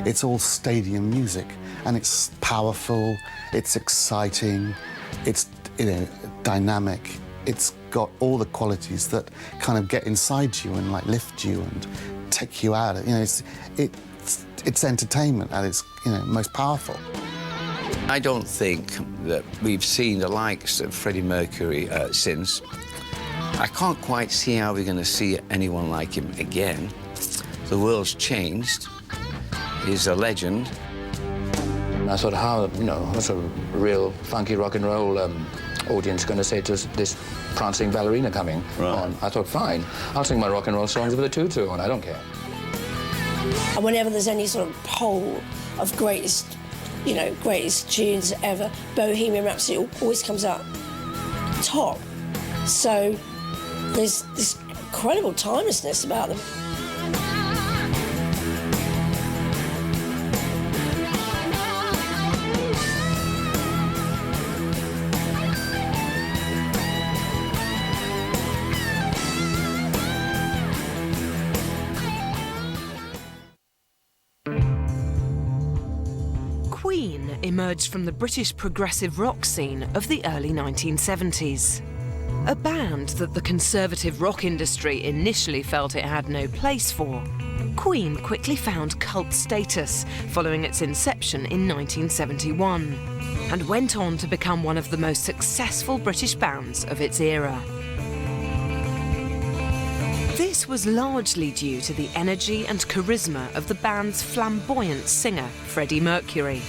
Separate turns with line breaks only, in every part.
It's all stadium music, and it's powerful, it's exciting, it's, you know, dynamic. It's got all the qualities that kind of get inside you and like lift you and take you out. You know, it's entertainment at its, you know, most powerful.
I don't think that we've seen the likes of Freddie Mercury since. I can't quite see how we're going to see anyone like him again. The world's changed. He's a legend.
I thought, how, you know, what's a real funky rock and roll audience going to say to this prancing ballerina coming on? I thought, fine, I'll sing my rock and roll songs with a tutu on, I don't care.
And whenever there's any sort of poll of greatest, you know, greatest tunes ever, Bohemian Rhapsody always comes out top. So there's this incredible timelessness about them.
Queen emerged from the British progressive rock scene of the early 1970s. A band that the conservative rock industry initially felt it had no place for, Queen quickly found cult status following its inception in 1971, and went on to become one of the most successful British bands of its era. This was largely due to the energy and charisma of the band's flamboyant singer, Freddie Mercury,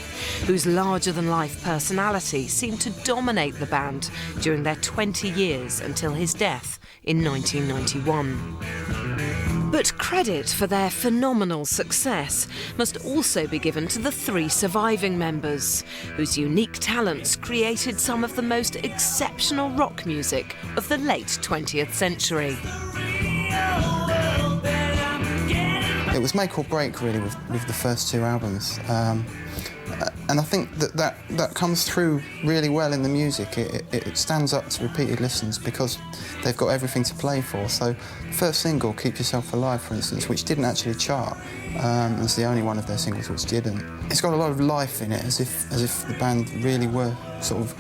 whose larger-than-life personality seemed to dominate the band during their 20 years until his death in 1991. But credit for their phenomenal success must also be given to the three surviving members, whose unique talents created some of the most exceptional rock music of the late 20th century.
It was make or break, really, with the first two albums. And I think that comes through really well in the music. It stands up to repeated listens because they've got everything to play for. So the first single, Keep Yourself Alive, for instance, which didn't actually chart, was the only one of their singles which didn't. It's got a lot of life in it, as if the band really were sort of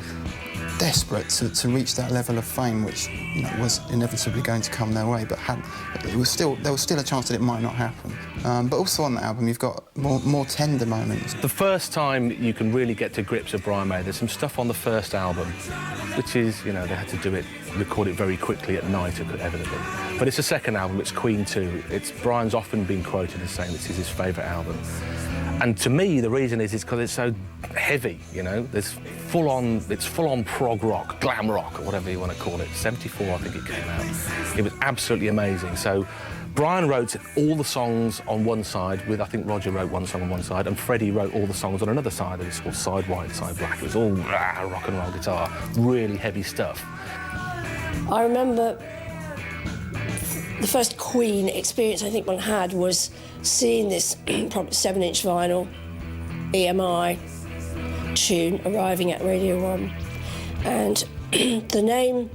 desperate to reach that level of fame, which, you know, was inevitably going to come their way, but there was still a chance that it might not happen. But also on that album, you've got more tender moments.
The first time you can really get to grips with Brian May, there's some stuff on the first album, which is, you know, they had to record it very quickly at night, evidently. But it's the second album, it's Queen 2. Brian's often been quoted as saying this is his favourite album. And to me, the reason is because it's so heavy, you know. It's full-on prog rock, glam rock, or whatever you want to call it. 74, I think it came out. It was absolutely amazing. So Brian wrote all the songs on one side, I think Roger wrote one song on one side, and Freddie wrote all the songs on another side. It was called Side White, Side Black. It was all rock and roll guitar, really heavy stuff.
I remember the first Queen experience I think one had was seeing this probably 7-inch vinyl EMI tune arriving at Radio 1, and the name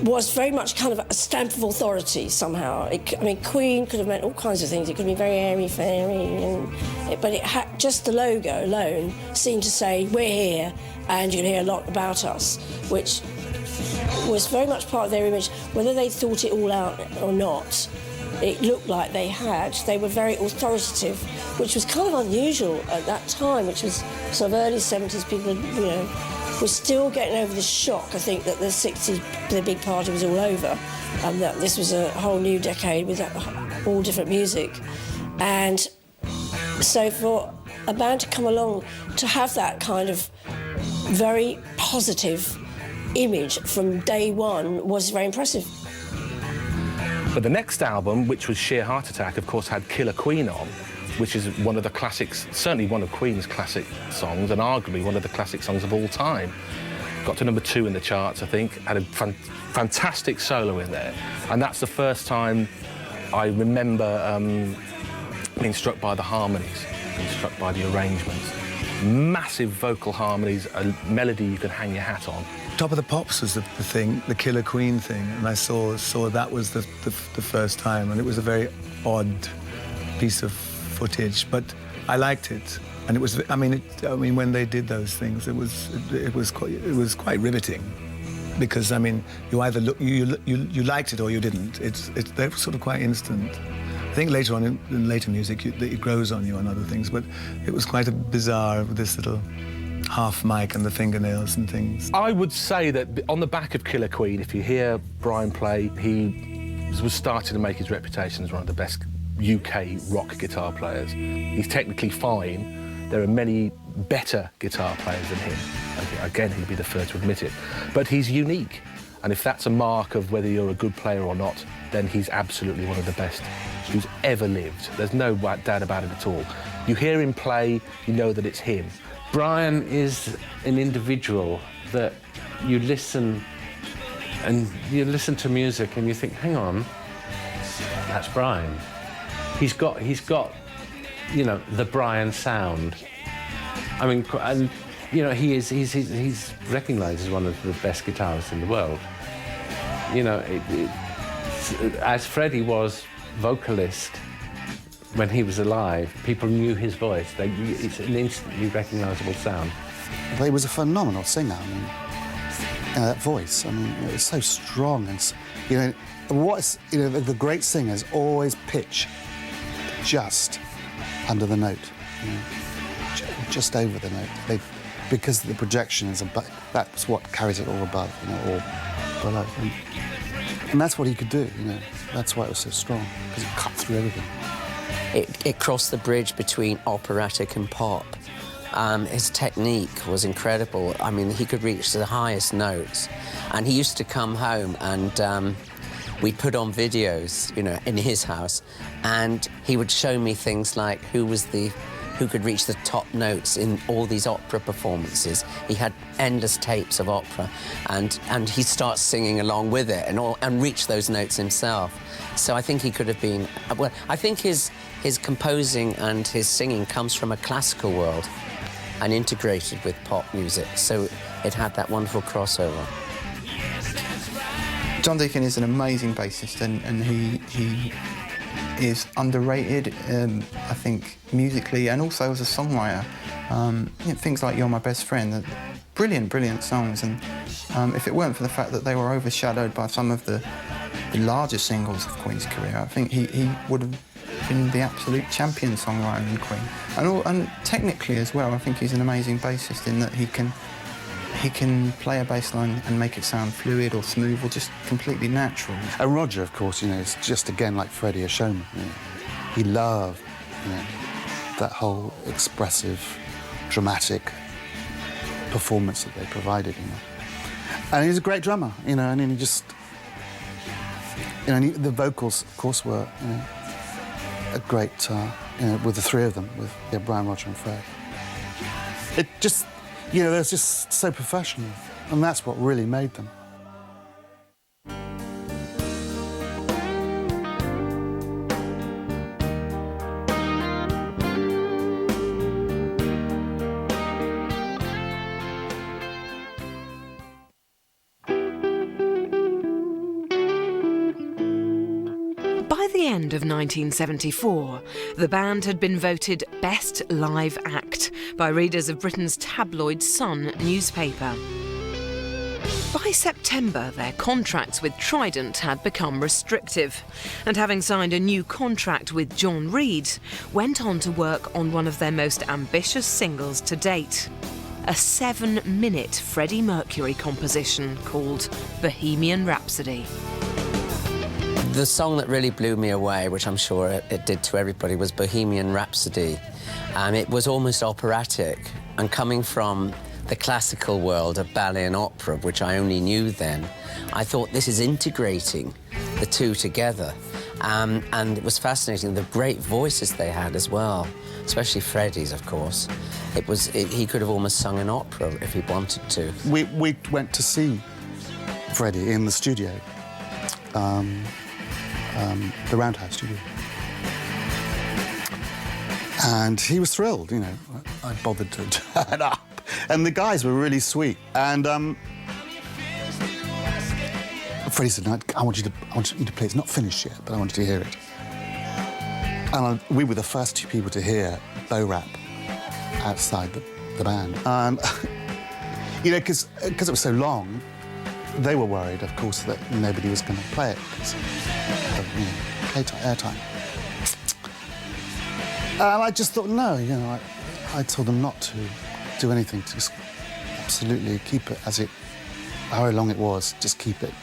was very much kind of a stamp of authority somehow. I mean, Queen could have meant all kinds of things. It could be very airy-fairy, but it had just the logo alone seemed to say, we're here and you can hear a lot about us, which was very much part of their image. Whether they thought it all out or not, it looked like they had. They were very authoritative, which was kind of unusual at that time, which was sort of early 70s. People, you know, were still getting over the shock, I think, that the 60s, the big party was all over, and that this was a whole new decade with all different music. And so for a band to come along, to have that kind of very positive image from day one was very impressive.
But the next album, which was Sheer Heart Attack, of course, had Killer Queen on, which is one of the classics, certainly one of Queen's classic songs, and arguably one of the classic songs of all time. Got to number 2 in the charts, I think, had a fantastic solo in there. And that's the first time I remember being struck by the harmonies, being struck by the arrangements. Massive vocal harmonies, a melody you can hang your hat on.
Top of the Pops was the thing, the Killer Queen thing, and I saw that was the first time, and it was a very odd piece of footage, but I liked it, and it was. I mean, when they did those things, it was quite riveting, because I mean, you either you liked it or you didn't. They're sort of quite instant. I think later on in later music, it grows on you and other things, but it was quite a bizarre with this little half mic and the fingernails and things.
I would say that on the back of Killer Queen, if you hear Brian play, he was starting to make his reputation as one of the best UK rock guitar players. He's technically fine. There are many better guitar players than him. Again, he'd be the first to admit it. But he's unique, and if that's a mark of whether you're a good player or not, then he's absolutely one of the best who's ever lived. There's no doubt about it at all. You hear him play, you know that it's him.
Brian is an individual that you listen to music and you think, hang on, that's Brian. He's got, you know, the Brian sound. I mean, and you know, he's recognised as one of the best guitarists in the world. You know, as Freddie was vocalist when he was alive, people knew his voice. It's an instantly recognisable sound.
But he was a phenomenal singer. I mean, that voice. I mean, it was so strong, and you know, the great singers always pitch just under the note, you know, just over the note. Because the projection is above. That's what carries it all above, you know, or below. And that's what he could do, you know. That's why it was so strong, because it cut through everything.
It crossed the bridge between operatic and pop. His technique was incredible. I mean, he could reach the highest notes. And he used to come home and we'd put on videos, you know, in his house, and he would show me things like who could reach the top notes in all these opera performances. He had endless tapes of opera, and he'd start singing along with it and reach those notes himself. So I think he could have been... Well, I think his composing and his singing comes from a classical world and integrated with pop music, so it had that wonderful crossover.
John Deacon is an amazing bassist, and he is underrated, I think, musically and also as a songwriter. You know, things like You're My Best Friend, brilliant, brilliant songs, and if it weren't for the fact that they were overshadowed by some of the larger singles of Queen's career, I think he would have been the absolute champion songwriter in Queen. And technically as well, I think he's an amazing bassist in that he can play a bass line and make it sound fluid or smooth or just completely natural.
And Roger, of course, you know, is just, again, like Freddie, a showman. You know. He loved, you know, that whole expressive, dramatic performance that they provided, you know. And he's a great drummer, you know, and he just... You know, the vocals, of course, were, you know, a great, you know, with the three of them, with Brian, Roger and Fred. It just... You know, they're just so professional, and that's what really made them.
By the end of 1974, the band had been voted Best Live Act by readers of Britain's tabloid Sun newspaper. By September, their contracts with Trident had become restrictive, and having signed a new contract with John Reid, went on to work on one of their most ambitious singles to date, a 7-minute Freddie Mercury composition called Bohemian Rhapsody.
The song that really blew me away, which I'm sure it did to everybody, was Bohemian Rhapsody. It was almost operatic, and coming from the classical world of ballet and opera, which I only knew then, I thought this is integrating the two together. And it was fascinating, the great voices they had as well, especially Freddie's, of course. He could have almost sung an opera if he wanted to.
We went to see Freddie in the studio. The Roundhouse studio. And he was thrilled, you know. I bothered to turn up. And the guys were really sweet. And Freddie said, no, I want you to play. It's not finished yet, but I want you to hear it. And we were the first two people to hear bow rap outside the band. You know, because it was so long, they were worried, of course, that nobody was going to play it because of, you know, airtime. And I just thought, no, you know, I told them not to do anything, to just absolutely keep it as it, however long it was, just keep it.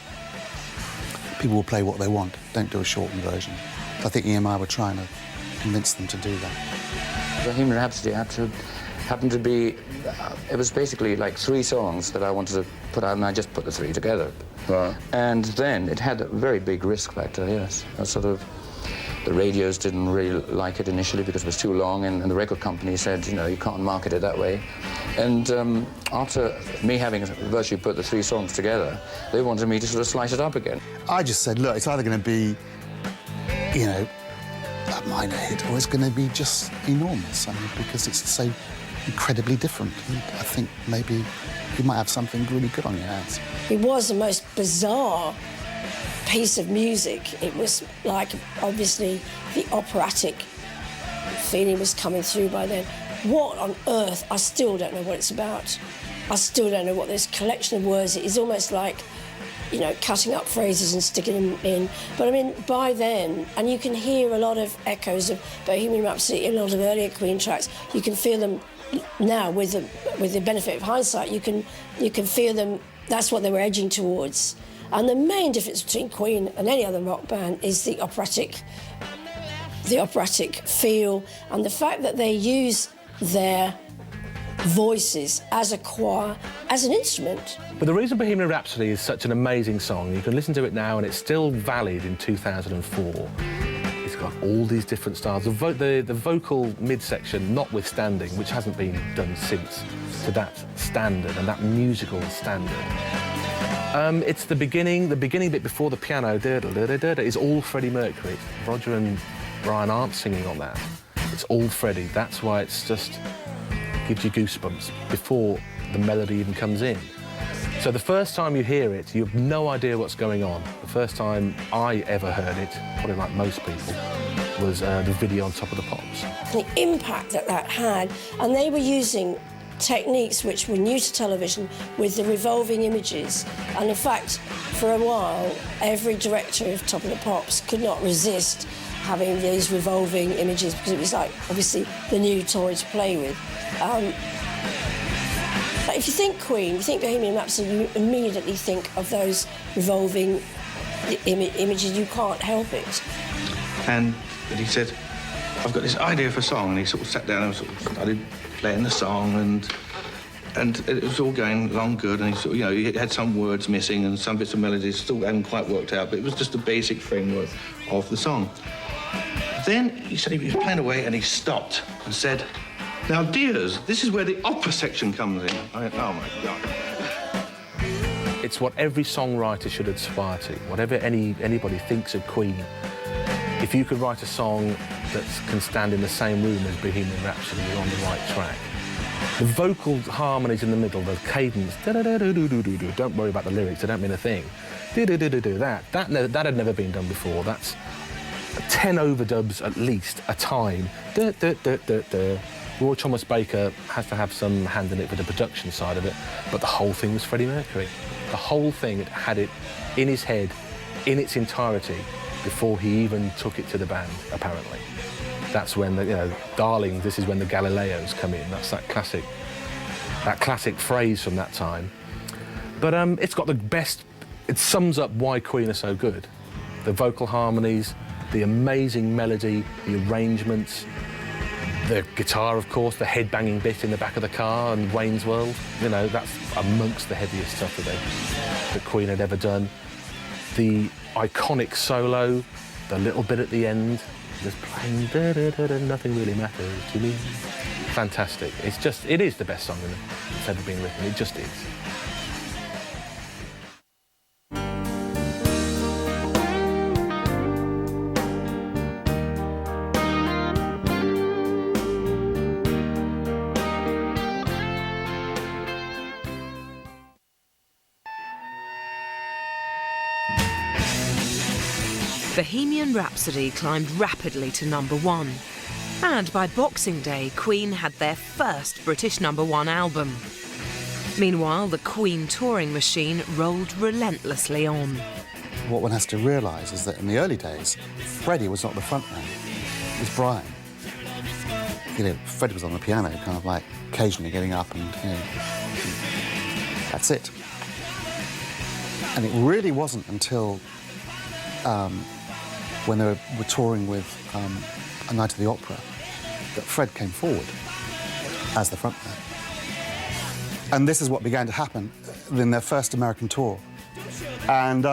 People will play what they want, don't do a shortened version. I think EMI were trying to convince them to do that.
Bohemian Rhapsody happened to be, it was basically like 3 songs that I wanted to put out, and I just put the 3 together.
Right.
And then it had a very big risk factor, yes. The radios didn't really like it initially because it was too long, and the record company said, you know, you can't market it that way. And after me having virtually put the 3 songs together, they wanted me to sort of slice it up again.
I just said, look, it's either going to be, you know, a minor hit, or it's going to be just enormous. I mean, because it's so incredibly different. And I think maybe you might have something really good on your hands.
It was the most bizarre piece of music. It was like, obviously, the operatic feeling was coming through by then. What on earth? I still don't know what it's about. I still don't know what this collection of words is. Almost like, you know, cutting up phrases and sticking them in. But I mean, by then, and you can hear a lot of echoes of Bohemian Rhapsody in a lot of earlier Queen tracks. You can feel them now with the benefit of hindsight. You can feel them. That's what they were edging towards. And the main difference between Queen and any other rock band is the operatic feel, and the fact that they use their voices as a choir, as an instrument.
But the reason Bohemian Rhapsody is such an amazing song, you can listen to it now and it's still valid in 2004. It's got all these different styles. The vocal midsection notwithstanding, which hasn't been done since, to that standard and that musical standard. It's the beginning bit before the piano, is all Freddie Mercury. Roger and Brian aren't singing on that. It's all Freddie. That's why it's just gives you goosebumps before the melody even comes in. So the first time you hear it, you have no idea what's going on. The first time I ever heard it, probably like most people, was the video on Top of the Pops.
The impact that had, and they were using techniques which were new to television with the revolving images. And in fact, for a while, every director of Top of the Pops could not resist having these revolving images because it was like, obviously, the new toy to play with. But if you think Queen, you think Bohemian Rhapsody, you immediately think of those revolving images. You can't help it.
And he said, I've got this idea for a song, and he sort of sat down and sort of started playing the song, and it was all going along good, and he sort of, you know, he had some words missing and some bits of melodies still hadn't quite worked out, but it was just a basic framework of the song. Then he said he was playing away and he stopped and said, now, dears, this is where the opera section comes in. I went, oh, my God.
It's what every songwriter should aspire to, whatever anybody thinks of Queen. If you could write a song that can stand in the same room as Bohemian Rhapsody, you're on the right track. The vocal harmonies in the middle, the cadence, da-da-da-do-do-do-do, don't worry about the lyrics, they don't mean a thing. Do-do-do-do-do, that had never been done before. That's 10 overdubs at least a time. Da-da-da-da-da. Roy Thomas Baker has to have some hand in it for the production side of it, but the whole thing was Freddie Mercury. The whole thing had it in his head, in its entirety, before he even took it to the band, apparently. That's when, darling, this is when the Galileos come in. That's that classic phrase from that time. But it's got the best, it sums up why Queen are so good. The vocal harmonies, the amazing melody, the arrangements, the guitar, of course, the head-banging bit in the back of the car and Wayne's World. You know, that's amongst the heaviest stuff that Queen had ever done. The iconic solo, the little bit at the end, just playing da-da-da-da, nothing really matters to me. Fantastic. It is the best song that's ever been written. It just is.
Bohemian Rhapsody climbed rapidly to #1. And by Boxing Day, Queen had their first British #1 album. Meanwhile, the Queen touring machine rolled relentlessly on.
What one has to realise is that in the early days, Freddie was not the frontman, it was Brian. You know, Freddie was on the piano, kind of like occasionally getting up and, you know, that's it. And it really wasn't until when they were touring with A Night at the Opera that Fred came forward as the frontman. And this is what began to happen in their first American tour. And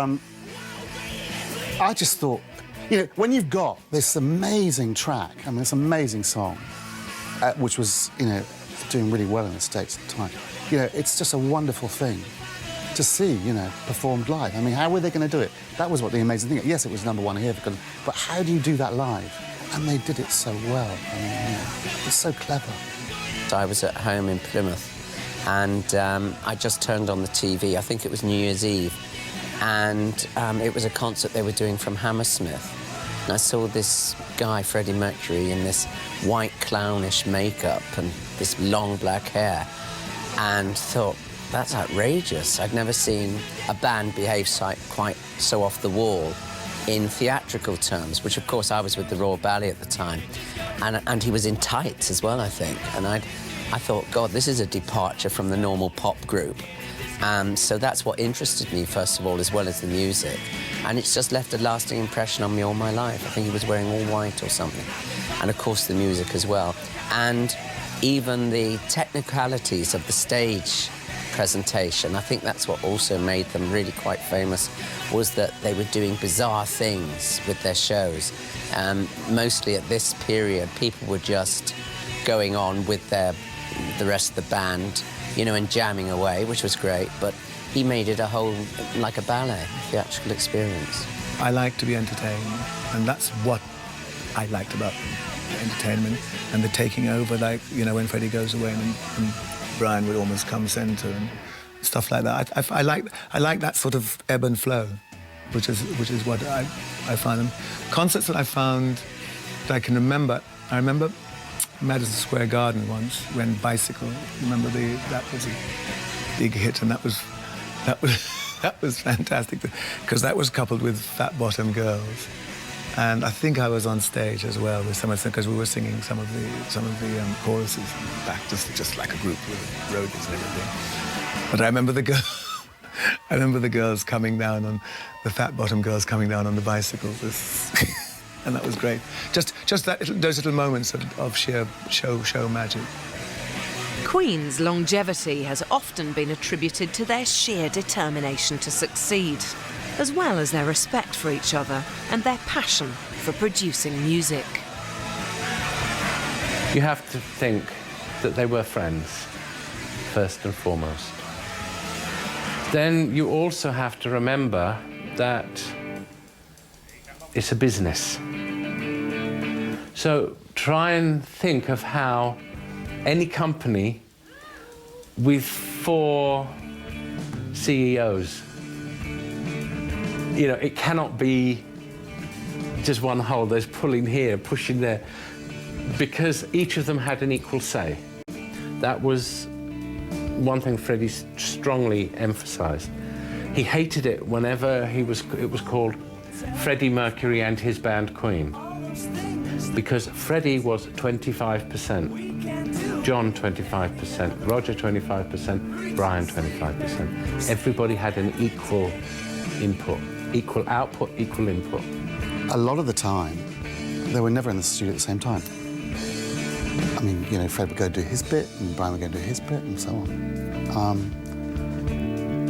I just thought, you know, when you've got this amazing track, I mean, this amazing song, which was, you know, doing really well in the States at the time, you know, it's just a wonderful thing to see, you know, performed live. I mean, how were they going to do it? That was what the amazing thing. Yes, it was #1 here, but how do you do that live? And they did it so well. I mean, you know, it's so clever.
I was at home in Plymouth, and I just turned on the TV. I think it was New Year's Eve, and it was a concert they were doing from Hammersmith. And I saw this guy, Freddie Mercury, in this white clownish makeup and this long black hair, and thought, that's outrageous. I'd never seen a band behave quite so off the wall in theatrical terms, which, of course, I was with the Royal Ballet at the time. And he was in tights as well, I think. And I thought, God, this is a departure from the normal pop group. So that's what interested me, first of all, as well as the music. And it's just left a lasting impression on me all my life. I think he was wearing all white or something. And, of course, the music as well. And even the technicalities of the stage presentation, I think that's what also made them really quite famous, was that they were doing bizarre things with their shows. Mostly at this period, people were just going on with the rest of the band, you know, and jamming away, which was great, but he made it a whole, like a ballet, theatrical experience.
I like to be entertained, and that's what I liked about the entertainment and the taking over, like, you know, when Freddie goes away and Brian would almost come centre and stuff like that. I like that sort of ebb and flow, which is what I find them. Concerts that I found that I can remember. I remember Madison Square Garden once when Bicycle. Remember that was a big hit, and that was fantastic because that was coupled with Fat Bottom Girls. And I think I was on stage as well with some of them because we were singing some of the choruses in the back, just like a group with roadies and everything. But I remember the girls coming down on the Fat Bottom Girls coming down on the bicycles, and that was great. Just those little moments of sheer show magic.
Queen's longevity has often been attributed to their sheer determination to succeed, as well as their respect for each other and their passion for producing music.
You have to think that they were friends, first and foremost. Then you also have to remember that it's a business. So try and think of how any company with 4 CEOs, you know, it cannot be just one whole. There's pulling here, pushing there, because each of them had an equal say. That was one thing Freddie strongly emphasised. He hated it whenever it was called Freddie Mercury and his band Queen, because Freddie was 25%, John 25%, Roger 25%, Brian 25%. Everybody had an equal input. Equal output, equal input.
A lot of the time, they were never in the studio at the same time. I mean, you know, Fred would go do his bit, and Brian would go do his bit, and so on.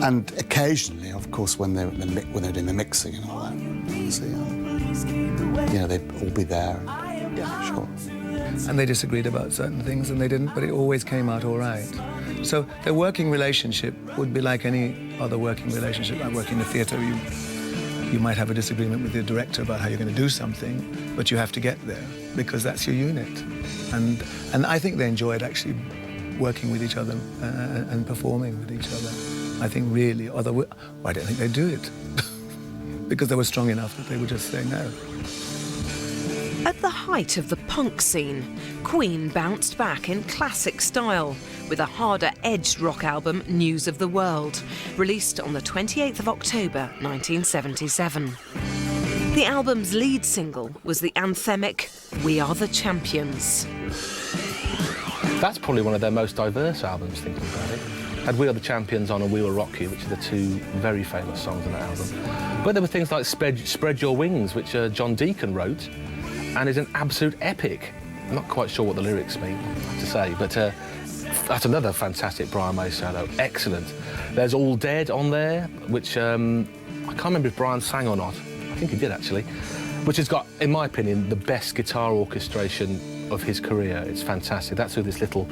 And occasionally, of course, when they're doing the mixing and all that, obviously, you know, they'd all be there. And, yeah, sure.
And they disagreed about certain things, and they didn't, but it always came out all right. So their working relationship would be like any other working relationship. Like working in the theatre, you might have a disagreement with the director about how you're going to do something, but you have to get there because that's your unit. And I think they enjoyed actually working with each other and performing with each other. I think really, I don't think they do it. because they were strong enough that they would just say no.
At the height of the punk scene, Queen bounced back in classic style with a harder-edged rock album, News of the World, released on the 28th of October 1977. The album's lead single was the anthemic We Are the Champions.
That's probably one of their most diverse albums, thinking about it. Had We Are the Champions on and We Will Rock You, which are the two very famous songs on that album. But there were things like Spread Your Wings, which John Deacon wrote, and is an absolute epic. I'm not quite sure what the lyrics mean, I have to say, but that's another fantastic Brian May solo. Excellent. There's All Dead on there, which I can't remember if Brian sang or not. I think he did, actually. Which has got, in my opinion, the best guitar orchestration of his career. It's fantastic. That's with this little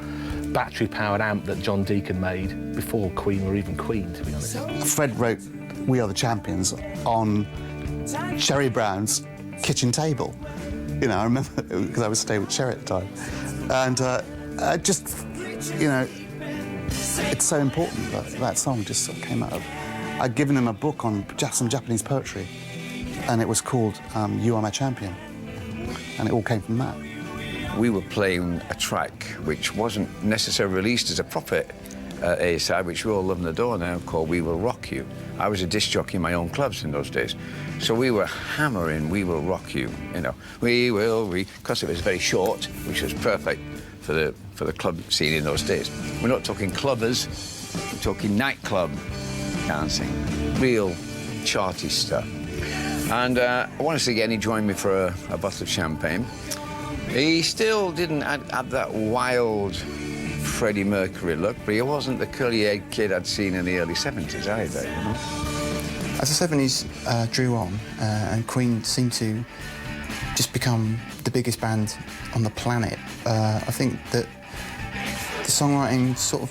battery-powered amp that John Deacon made before Queen were even Queen, to be honest.
Fred wrote We Are the Champions on Sherry Brown's kitchen table. You know, I remember, because I was staying with Sherry at the time. And just, you know, it's so important that that song just sort of came out of... I'd given him a book on some Japanese poetry, and it was called You Are My Champion. And it all came from that.
We were playing a track which wasn't necessarily released as a proper A-side, which we all love and adore now, called We Will Rock You. I was a disc jockey in my own clubs in those days. So we were hammering We Will Rock You, you know. Because it was very short, which was perfect for the club scene in those days. We're not talking clubbers, we're talking nightclub dancing, real charty stuff. And once again, he joined me for a bottle of champagne. He still didn't have that wild Freddie Mercury look, but he wasn't the curly-haired kid I'd seen in the early 70s either, you know?
As the 70s drew on, and Queen seemed to just become the biggest band on the planet, I think that the songwriting sort of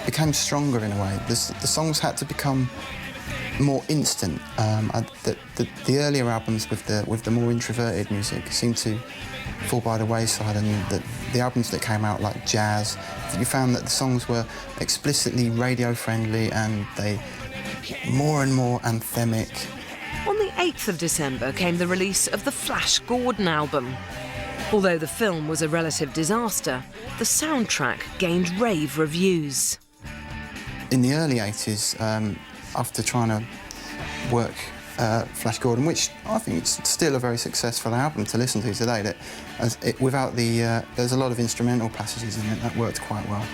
became stronger in a way. The songs had to become more instant. The earlier albums with the more introverted music seemed to fall by the wayside, and the albums that came out like Jazz, you found that the songs were explicitly radio-friendly and they more and more anthemic.
On the 8th of December came the release of the Flash Gordon album. Although the film was a relative disaster, the soundtrack gained rave reviews.
In the early 80s, after trying to work Flash Gordon, which I think is still a very successful album to listen to today, without there's a lot of instrumental passages in it that worked quite well.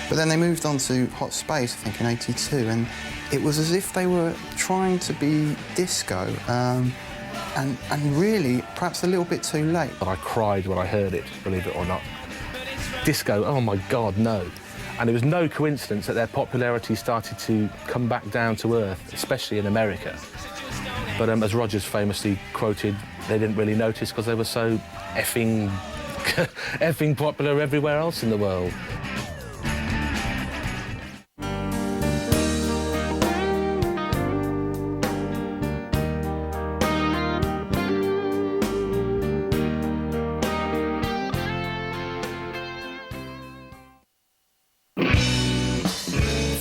But then they moved on to Hot Space, I think, in '82, and it was as if they were trying to be disco, and really, perhaps a little bit too late.
But I cried when I heard it, believe it or not. Disco, oh my God, no. And it was no coincidence that their popularity started to come back down to earth, especially in America. But as Rogers famously quoted, they didn't really notice because they were so effing popular everywhere else in the world.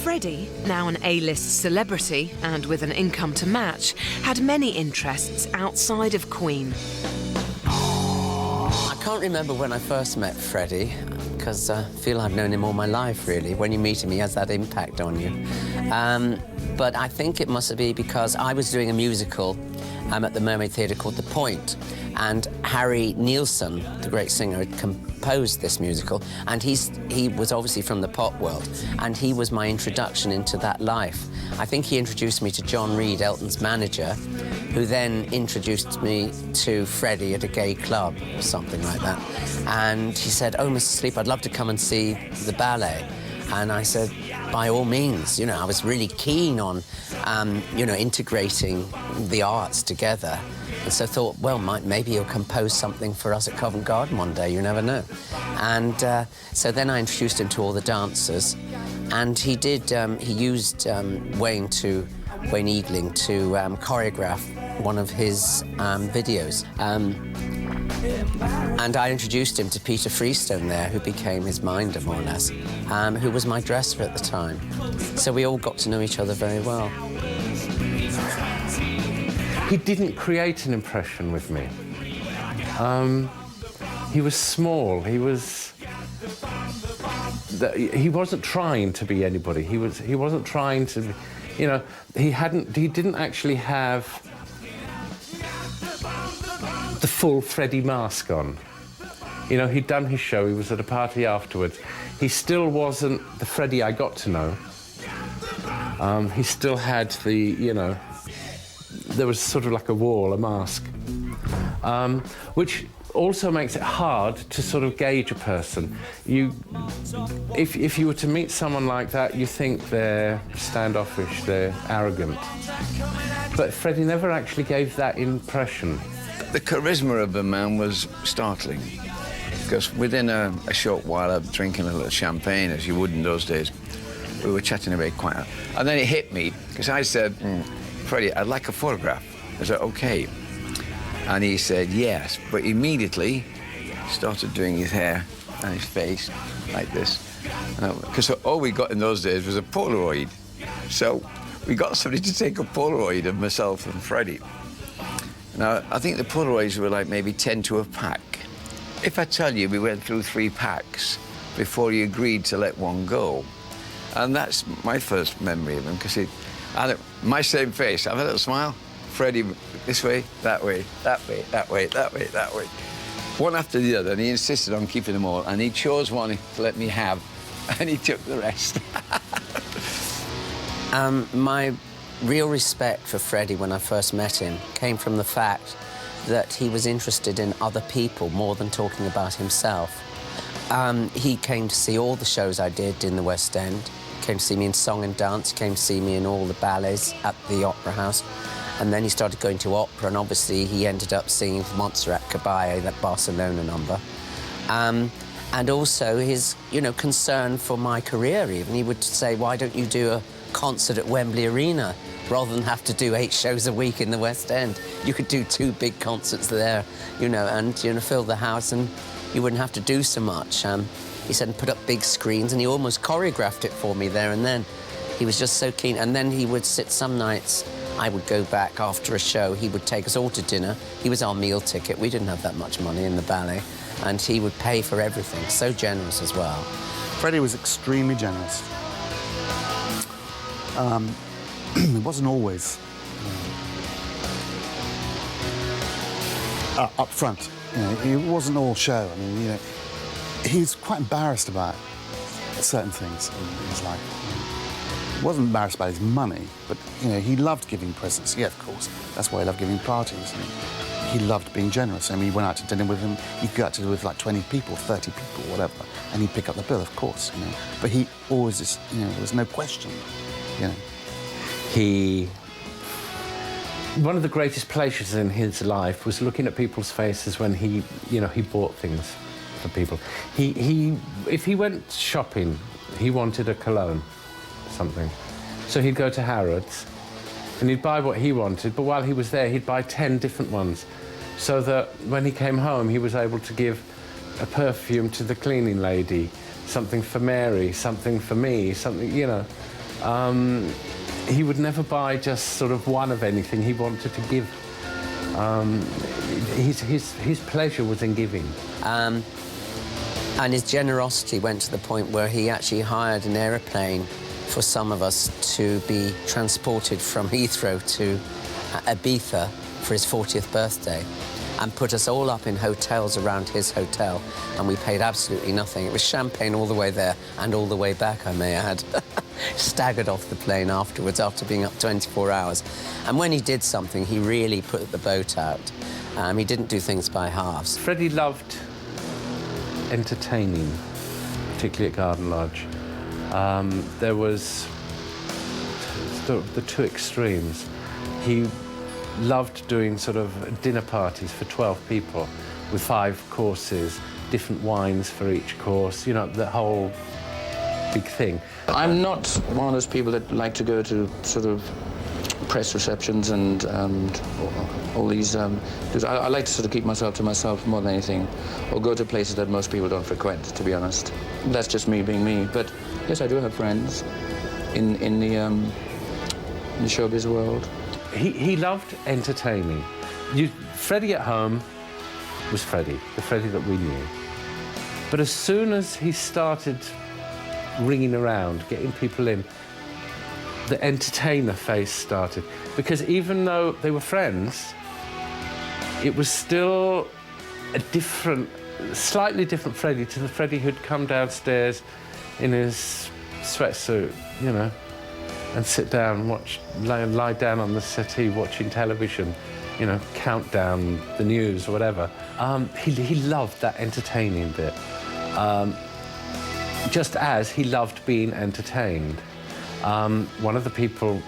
Freddie, now an A-list celebrity and with an income to match, had many interests outside of Queen.
I can't remember when I first met Freddie, because I feel I've known him all my life, really. When you meet him, he has that impact on you. But I think it must be because I was doing a musical at the Mermaid Theatre called The Point, and Harry Nilsson, the great singer, had composed this musical, and he was obviously from the pop world, and he was my introduction into that life. I think he introduced me to John Reid, Elton's manager, who then introduced me to Freddie at a gay club or something like that. And he said, "Oh, Mr. Sleep, I'd love to come and see the ballet." And I said, by all means. You know, I was really keen on, you know, integrating the arts together. And so I thought, well, maybe he'll compose something for us at Covent Garden one day, you never know. And so then I introduced him to all the dancers, and he used Wayne Eagling to choreograph one of his videos. And I introduced him to Peter Freestone there, who became his minder, more or less, who was my dresser at the time. So we all got to know each other very well.
he didn't create an impression with me. He was small. He wasn't trying to be anybody. He wasn't trying to, you know, he didn't actually have the full Freddie mask on. You know, he'd done his show, he was at a party afterwards. He still wasn't the Freddie I got to know. He still had the, you know, there was sort of like a wall, a mask, which also makes it hard to sort of gauge a person. If you were to meet someone like that, you think they're standoffish, they're arrogant. But Freddie never actually gave that impression.
The charisma of the man was startling, because within a short while of drinking a little champagne, as you would in those days, we were chatting away quite. And then it hit me, because I said, Freddie, I'd like a photograph. I said, OK. And he said, yes, but immediately started doing his hair and his face like this. Because all we got in those days was a Polaroid. So we got somebody to take a Polaroid of myself and Freddie. Now, I think the Polaroids were like maybe 10 to a pack. If I tell you we went through 3 packs before he agreed to let one go. And that's my first memory of him, because he had my same face. I've had a little smile. Freddie, this way, that way, that way, that way, that way, that way. One after the other, and he insisted on keeping them all, and he chose one to let me have, and he took the rest.
My real respect for Freddie when I first met him came from the fact that he was interested in other people more than talking about himself. He came to see all the shows I did in the West End, came to see me in song and dance, came to see me in all the ballets at the Opera House. And then he started going to opera, and obviously he ended up singing Montserrat Caballé, that Barcelona number. And also his, you know, concern for my career even. He would say, why don't you do a concert at Wembley Arena rather than have to do 8 shows a week in the West End? You could do 2 big concerts there, you know, and, you know, fill the house, and you wouldn't have to do so much. He said, put up big screens, and he almost choreographed it for me there and then. He was just so keen. And then he would sit some nights, I would go back after a show, he would take us all to dinner. He was our meal ticket. We didn't have that much money in the ballet, and he would pay for everything. So generous as well.
Freddie was extremely generous. It wasn't always up front. You know, it wasn't all show. I mean, you know, he was quite embarrassed about certain things in his life. He wasn't embarrassed about his money, but, you know, he loved giving presents. Yeah, of course. That's why he loved giving parties. And he loved being generous. I mean, we went out to dinner with him. He'd go out to dinner with like 20 people, 30 people, whatever, and he'd pick up the bill, of course, you know. But he always just, you know, there was no question, you know.
One of the greatest pleasures in his life was looking at people's faces when he, you know, he bought things for people. If he went shopping, he wanted a cologne, something. So he'd go to Harrods and he'd buy what he wanted, but while he was there, he'd buy 10 different ones, so that when he came home, he was able to give a perfume to the cleaning lady, something for Mary, something for me, something, you know. He would never buy just sort of one of anything. He wanted to give. His pleasure was in giving.
And his generosity went to the point where he actually hired an aeroplane for some of us to be transported from Heathrow to Ibiza for his 40th birthday, and put us all up in hotels around his hotel, and we paid absolutely nothing. It was champagne all the way there and all the way back, I may add. Staggered off the plane afterwards after being up 24 hours. And when he did something, he really put the boat out. He didn't do things by halves.
Freddie loved entertaining, particularly at Garden Lodge. There was the 2 extremes. He loved doing sort of dinner parties for 12 people with 5 courses, different wines for each course, you know, the whole big thing.
I'm not one of those people that like to go to sort of press receptions and all these. I like to sort of keep myself to myself more than anything, or go to places that most people don't frequent, to be honest. That's just me being me. But yes, I do have friends in the showbiz world.
he loved entertaining. Freddie at home was Freddie, the Freddie that we knew. But as soon as he started ringing around, getting people in, the entertainer phase started. Because even though they were friends, it was still a different, slightly different Freddie to the Freddie who'd come downstairs in his sweatsuit, you know, and sit down and lie down on the settee watching television, you know, count down the news or whatever. He loved that entertaining bit. Just as he loved being entertained. One of the people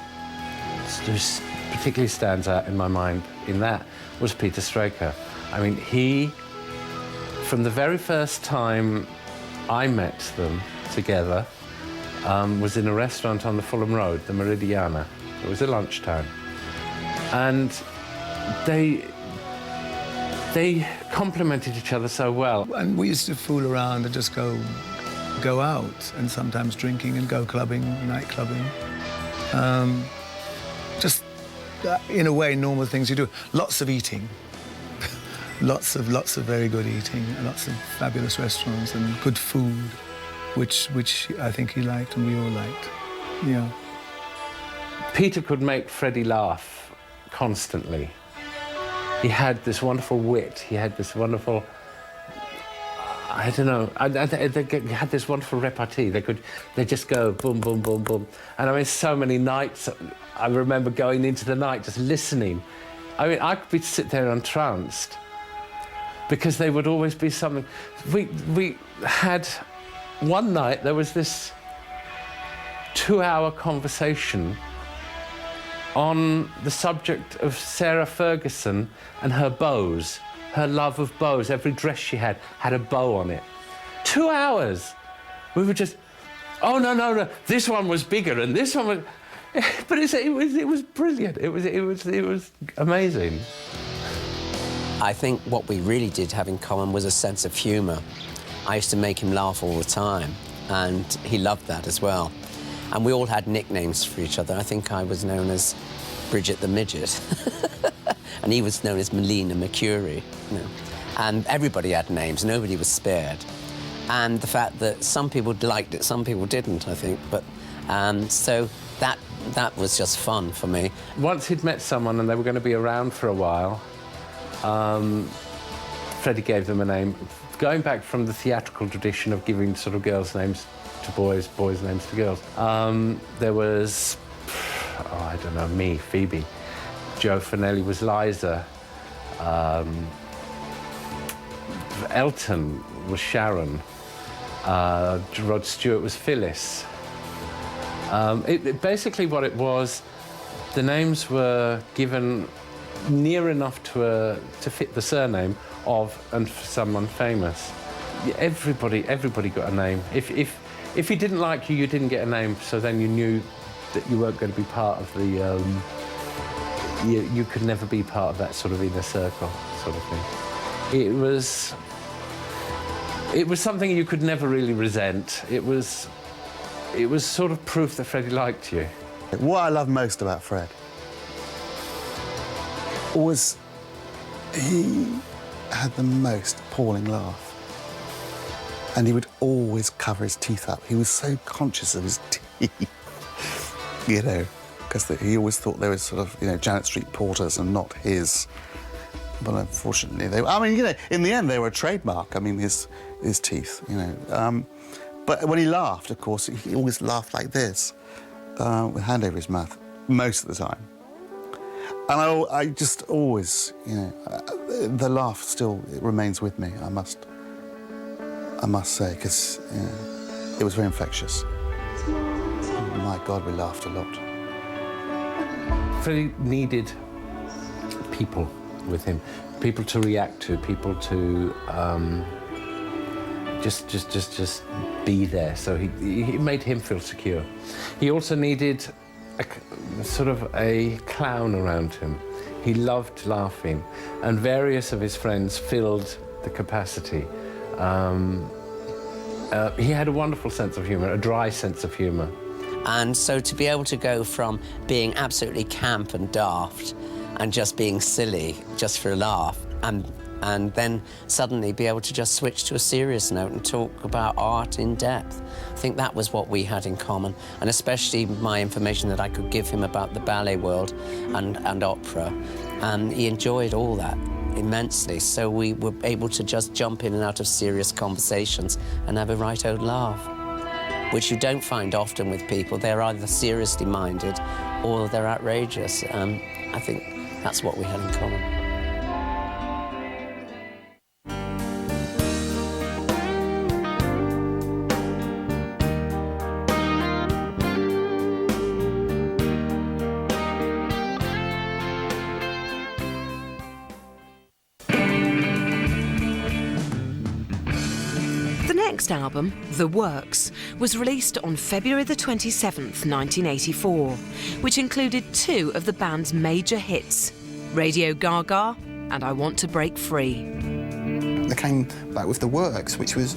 who particularly stands out in my mind in that was Peter Straker. I mean, he, from the very first time I met them together, was in a restaurant on the Fulham Road, the Meridiana. It was at lunchtime. And they complimented each other so well.
And we used to fool around and just go out, and sometimes drinking and go clubbing, night clubbing. Just, in a way, normal things you do. Lots of eating. lots of very good eating, lots of fabulous restaurants and good food, which I think he liked and we all liked. Yeah.
Peter could make Freddie laugh constantly. He had this wonderful wit. He had this wonderful, I don't know, they had this wonderful repartee. They just go boom, boom, boom, boom. And I mean, so many nights, I remember going into the night just listening. I mean, I could sit there entranced because they would always be something. We had, one night, there was this 2-hour conversation on the subject of Sarah Ferguson and her bows, her love of bows. Every dress she had a bow on it. 2 hours. We were just, oh, no, this one was bigger and this one was... But it was brilliant. It was amazing.
I think what we really did have in common was a sense of humour. I used to make him laugh all the time, and he loved that as well. And we all had nicknames for each other. I think I was known as Bridget the Midget, and he was known as Melina Mercury. You know. And everybody had names, nobody was spared. And the fact that some people liked it, some people didn't, I think. But so that was just fun for me.
Once he'd met someone and they were going to be around for a while, Freddie gave them a name. Going back from the theatrical tradition of giving sort of girls' names to boys, boys' names to girls, there was, oh, I don't know, me, Phoebe. Joe Finelli was Liza. Elton was Sharon. Rod Stewart was Phyllis. Basically what it was, the names were given near enough to fit the surname of and for someone famous. Everybody got a name. If he didn't like you, you didn't get a name, so then you knew that you weren't going to be part of the... you could never be part of that sort of inner circle sort of thing. It was something you could never really resent. It was sort of proof that Freddie liked you.
What I love most about Fred was he had the most appalling laugh. And he would always cover his teeth up. He was so conscious of his teeth, you know, because he always thought they were sort of, you know, Janet Street porters and not his. But unfortunately, I mean, you know, in the end, they were a trademark. I mean, his teeth, you know. But when he laughed, of course, he always laughed like this, with a hand over his mouth, most of the time. And I just always, you know, the laugh still remains with me, I must say, because you know, it was very infectious. My God, we laughed a lot.
Freddie needed people with him, people to react to, people to just be there. So he made him feel secure. He also needed sort of a clown around him. He loved laughing, and various of his friends filled the capacity. He had a wonderful sense of humour, a dry sense of humour.
And so to be able to go from being absolutely camp and daft and just being silly, just for a laugh, and then suddenly be able to just switch to a serious note and talk about art in depth. I think that was what we had in common, and especially my information that I could give him about the ballet world and opera. And he enjoyed all that immensely, so we were able to just jump in and out of serious conversations and have a right old laugh, which you don't find often with people. They're either seriously minded or they're outrageous. I think that's what we had in common.
The next album, The Works, was released on February the 27th, 1984, which included two of the band's major hits, Radio Gaga and I Want to Break Free.
They came back with The Works, which was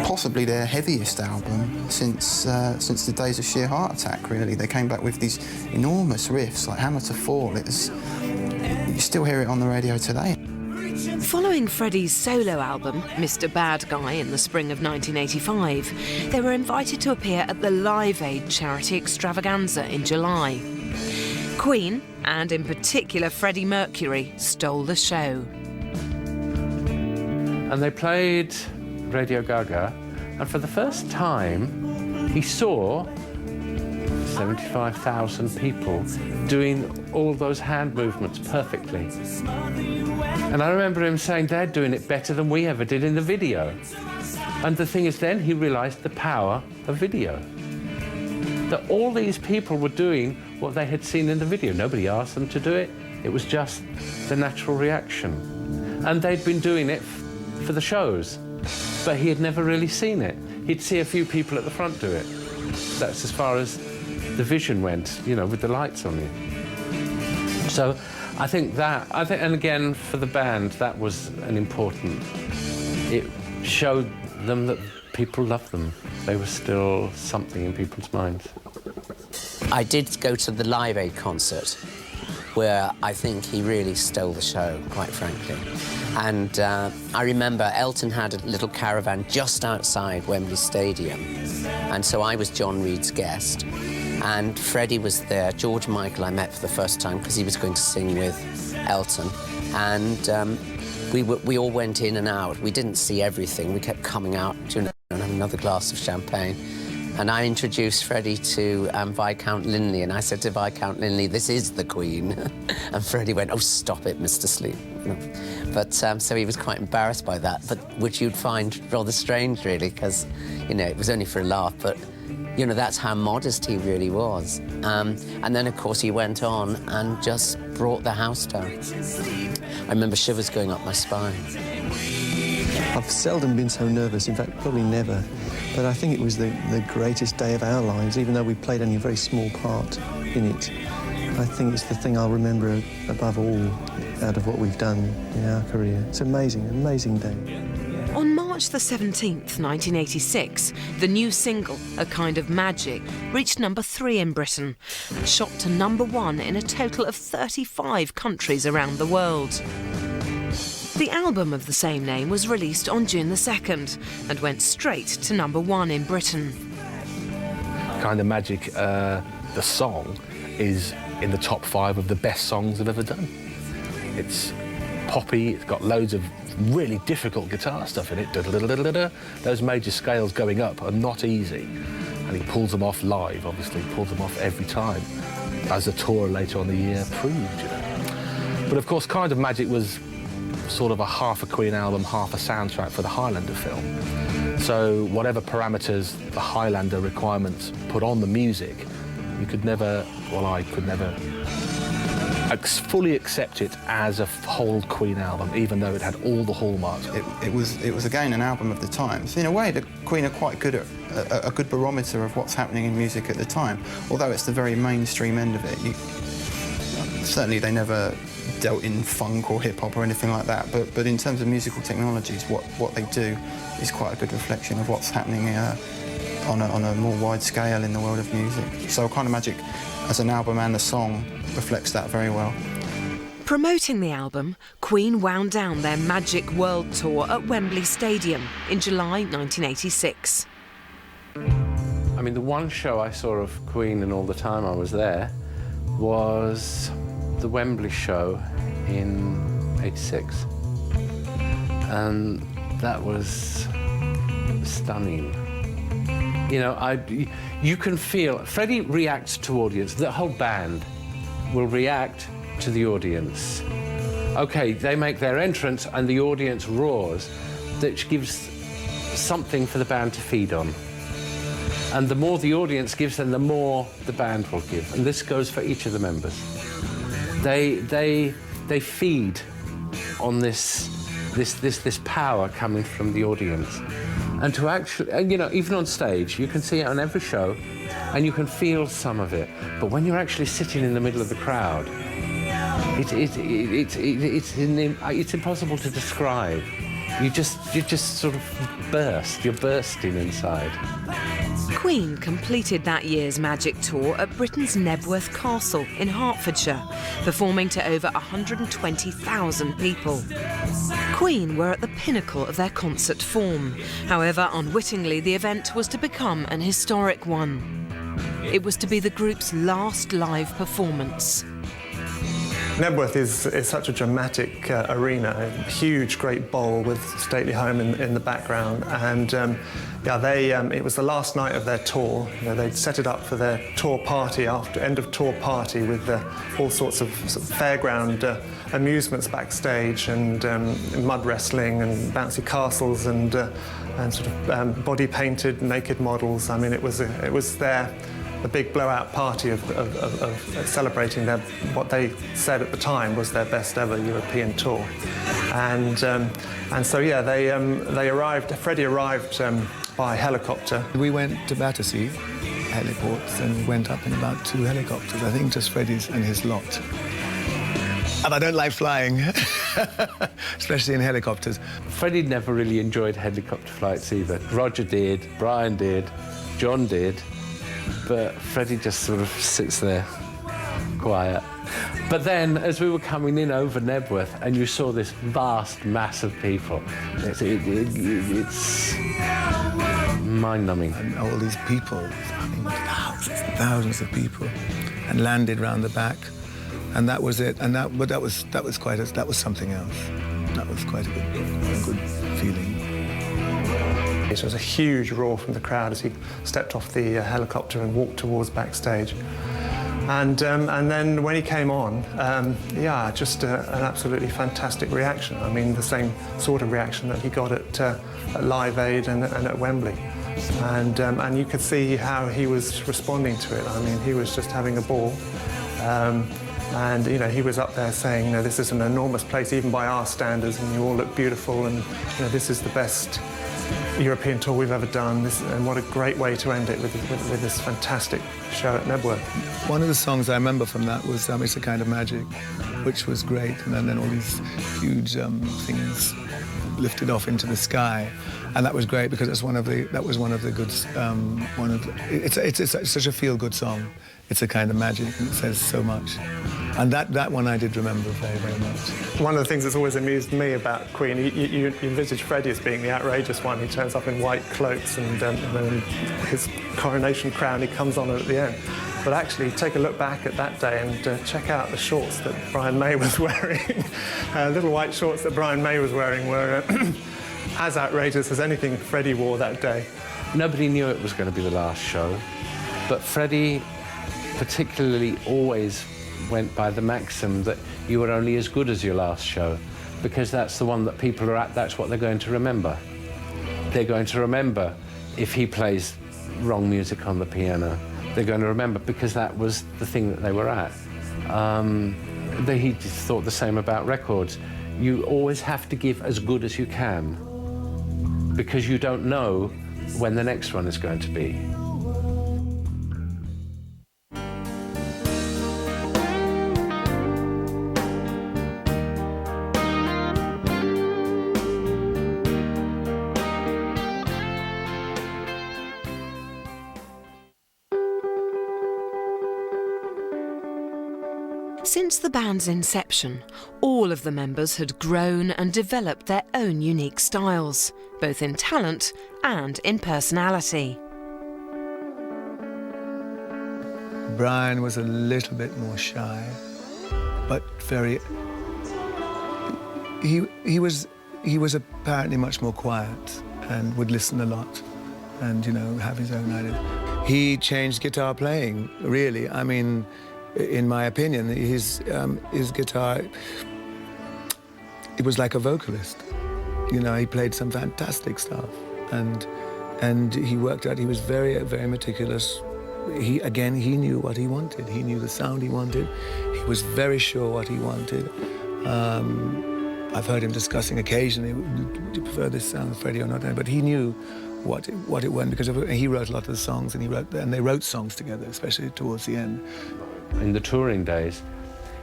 possibly their heaviest album since the days of Sheer Heart Attack, really. They came back with these enormous riffs, like Hammer to Fall. You still hear it on the radio today.
Following Freddie's solo album, Mr. Bad Guy, in the spring of 1985, they were invited to appear at the Live Aid charity extravaganza in July. Queen, and in particular Freddie Mercury, stole the show.
And they played Radio Gaga, and for the first time, he saw 75,000 people doing all those hand movements perfectly. And I remember him saying, they're doing it better than we ever did in the video. And the thing is, then he realised the power of video. That all these people were doing what they had seen in the video. Nobody asked them to do it. It was just the natural reaction. And they'd been doing it for the shows, but he had never really seen it. He'd see a few people at the front do it. That's as far as the vision went, you know, with the lights on you. So I think, and again, for the band, that was an important... It showed them that people loved them. They were still something in people's minds.
I did go to the Live Aid concert, where I think he really stole the show, quite frankly. And I remember Elton had a little caravan just outside Wembley Stadium, and so I was John Reed's guest. And Freddie was there. George Michael I met for the first time because he was going to sing with Elton. And we all went in and out. We didn't see everything. We kept coming out to have another glass of champagne. And I introduced Freddie to Viscount Linley, and I said to Viscount Linley, this is the Queen. And Freddie went, oh, stop it, Mr. Sleep. But so he was quite embarrassed by that, but which you'd find rather strange, really, because, you know, it was only for a laugh, but you know, that's how modest he really was. And then, of course, he went on and just brought the house down. I remember shivers going up my spine.
I've seldom been so nervous, in fact, probably never. But I think it was the greatest day of our lives, even though we played only a very small part in it. I think it's the thing I'll remember above all out of what we've done in our career. It's an amazing, amazing day.
On March the 17th, 1986, the new single, A Kind of Magic, reached number 3 in Britain and shot to number 1 in a total of 35 countries around the world. The album of the same name was released on June the 2nd and went straight to number 1 in Britain.
Kind of Magic, the song, is in the top 5 of the best songs I've ever done. It's poppy, it's got loads of really difficult guitar stuff in it. Those major scales going up are not easy, and he pulls them off live, obviously, pulls them off every time, as the tour later on the year proved, you know. But of course, Kind of Magic was sort of a half a Queen album, half a soundtrack for the Highlander film. So whatever parameters the Highlander requirements put on the music, you could never, well, I could never fully accept it as a whole Queen album, even though it had all the hallmarks.
It was again an album of the times. In a way, the Queen are quite good at a good barometer of what's happening in music at the time. Although it's the very mainstream end of it. Certainly, they never dealt in funk or hip hop or anything like that. But in terms of musical technologies, what they do is quite a good reflection of what's happening on a more wide scale in the world of music. So Kind of Magic as an album and a song reflects that very well.
Promoting the album, Queen wound down their Magic World Tour at Wembley Stadium in July 1986.
I mean, the one show I saw of Queen in all the time I was there was the Wembley show in '86. And that was stunning. You know, you can feel, Freddie reacts to audience, the whole band will react to the audience. Okay, they make their entrance and the audience roars, that gives something for the band to feed on. And the more the audience gives, then the more the band will give. And this goes for each of the members. They feed on this power coming from the audience. And to actually, you know, even on stage, you can see it on every show, and you can feel some of it. But when you're actually sitting in the middle of the crowd, it's impossible to describe. You just sort of burst. You're bursting inside.
Queen completed that year's Magic Tour at Britain's Nebworth Castle in Hertfordshire, performing to over 120,000 people. Queen were at the pinnacle of their concert form. However, unwittingly, the event was to become an historic one. It was to be the group's last live performance.
Nebworth is such a dramatic arena, a huge, great bowl with stately home in the background, and it was the last night of their tour. You know, they'd set it up for their tour party, after end of tour party, with all sorts of fairground amusements backstage, and mud wrestling and bouncy castles and sort of body painted naked models. I mean, it was a big blowout party of celebrating what they said at the time was their best ever European tour, and so yeah, they arrived. Freddie arrived by helicopter.
We went to Battersea heliports and went up in about 2 helicopters. I think just Freddie's and his lot. And I don't like flying, especially in helicopters.
Freddie never really enjoyed helicopter flights either. Roger did, Brian did, John did. But Freddie just sort of sits there, quiet. But then, as we were coming in over Nebworth, and you saw this vast mass of people, it's mind-numbing.
And all these people, I mean, thousands and thousands of people, and landed round the back, and that was it. And that was something else. That was quite a good feeling.
It was a huge roar from the crowd as he stepped off the helicopter and walked towards backstage. And then when he came on, just an absolutely fantastic reaction. I mean, the same sort of reaction that he got at Live Aid and at Wembley. And you could see how he was responding to it. I mean, he was just having a ball. And, you know, he was up there saying, you know, this is an enormous place, even by our standards, and you all look beautiful, and, you know, this is the best European tour we've ever done, and what a great way to end it with this fantastic show at Nebworth.
One of the songs I remember from that was It's a Kind of Magic, which was great, and then all these huge things lifted off into the sky, and that was great because that was one of the good it's such a feel-good song. It's a kind of magic, and it says so much. And that one I did remember very, very much.
One of the things that's always amused me about Queen, you envisage Freddie as being the outrageous one. He turns up in white cloaks and then his coronation crown, he comes on at the end. But actually, take a look back at that day and check out the shorts that Brian May was wearing. Little white shorts that Brian May was wearing were as outrageous as anything Freddie wore that day.
Nobody knew it was going to be the last show, but Freddie particularly always went by the maxim that you were only as good as your last show, because that's the one that people are at, that's what they're going to remember. They're going to remember if he plays wrong music on the piano. They're going to remember because that was the thing that they were at. He just thought the same about records. You always have to give as good as you can, because you don't know when the next one is going to be.
Since the band's inception, all of the members had grown and developed their own unique styles, both in talent and in personality.
Brian was a little bit more shy, but very... He was apparently much more quiet and would listen a lot and, you know, have his own ideas. He changed guitar playing, really. I mean, in my opinion, his guitar, it was like a vocalist. You know, he played some fantastic stuff, and he worked out. He was very, very meticulous. He knew what he wanted. He knew the sound he wanted. He was very sure what he wanted. I've heard him discussing occasionally, do you prefer this sound, Freddie, or not? But he knew what it went, because he wrote a lot of the songs, and they wrote songs together, especially towards the end.
In the touring days,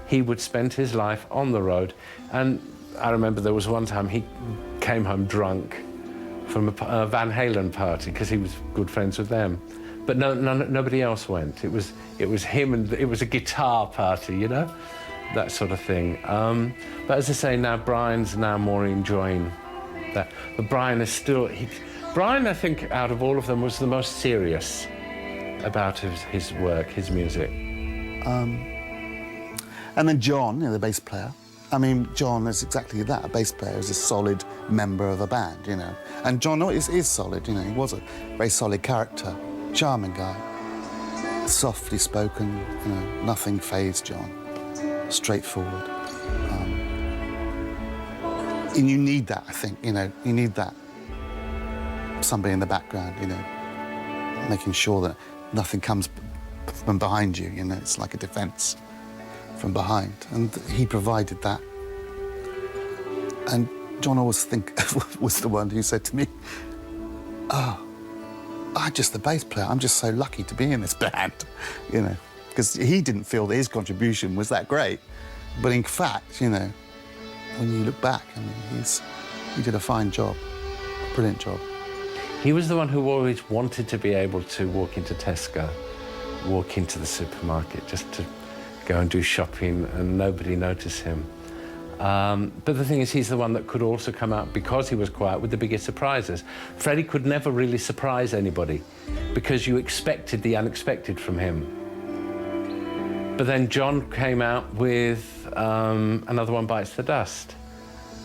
he would spend his life on the road, and I remember there was one time he came home drunk from a Van Halen party, because he was good friends with them. But nobody else went. It was him, and it was a guitar party, you know, that sort of thing. But as I say, now Brian's now more enjoying that. But Brian is still... Brian, I think, out of all of them, was the most serious about his work, his music.
And then John, you know, the bass player. I mean, John is exactly that. A bass player is a solid member of a band, you know. And John is solid, you know. He was a very solid character, charming guy, softly spoken, you know. Nothing fazed John. Straightforward. And you need that, I think, you know. You need that. Somebody in the background, you know, making sure that nothing comes from behind you, you know. It's like a defence from behind, and he provided that. And John always was the one who said to me, "Oh, I'm just the bass player. I'm just so lucky to be in this band," you know, because he didn't feel that his contribution was that great. But in fact, you know, when you look back, I mean, he did a fine job, a brilliant job.
He was the one who always wanted to be able to walk into Tesco, walk into the supermarket, just to go and do shopping, and nobody noticed him. But the thing is, he's the one that could also come out, because he was quiet, with the biggest surprises. Freddie could never really surprise anybody, because you expected the unexpected from him. But then John came out with Another One Bites the Dust.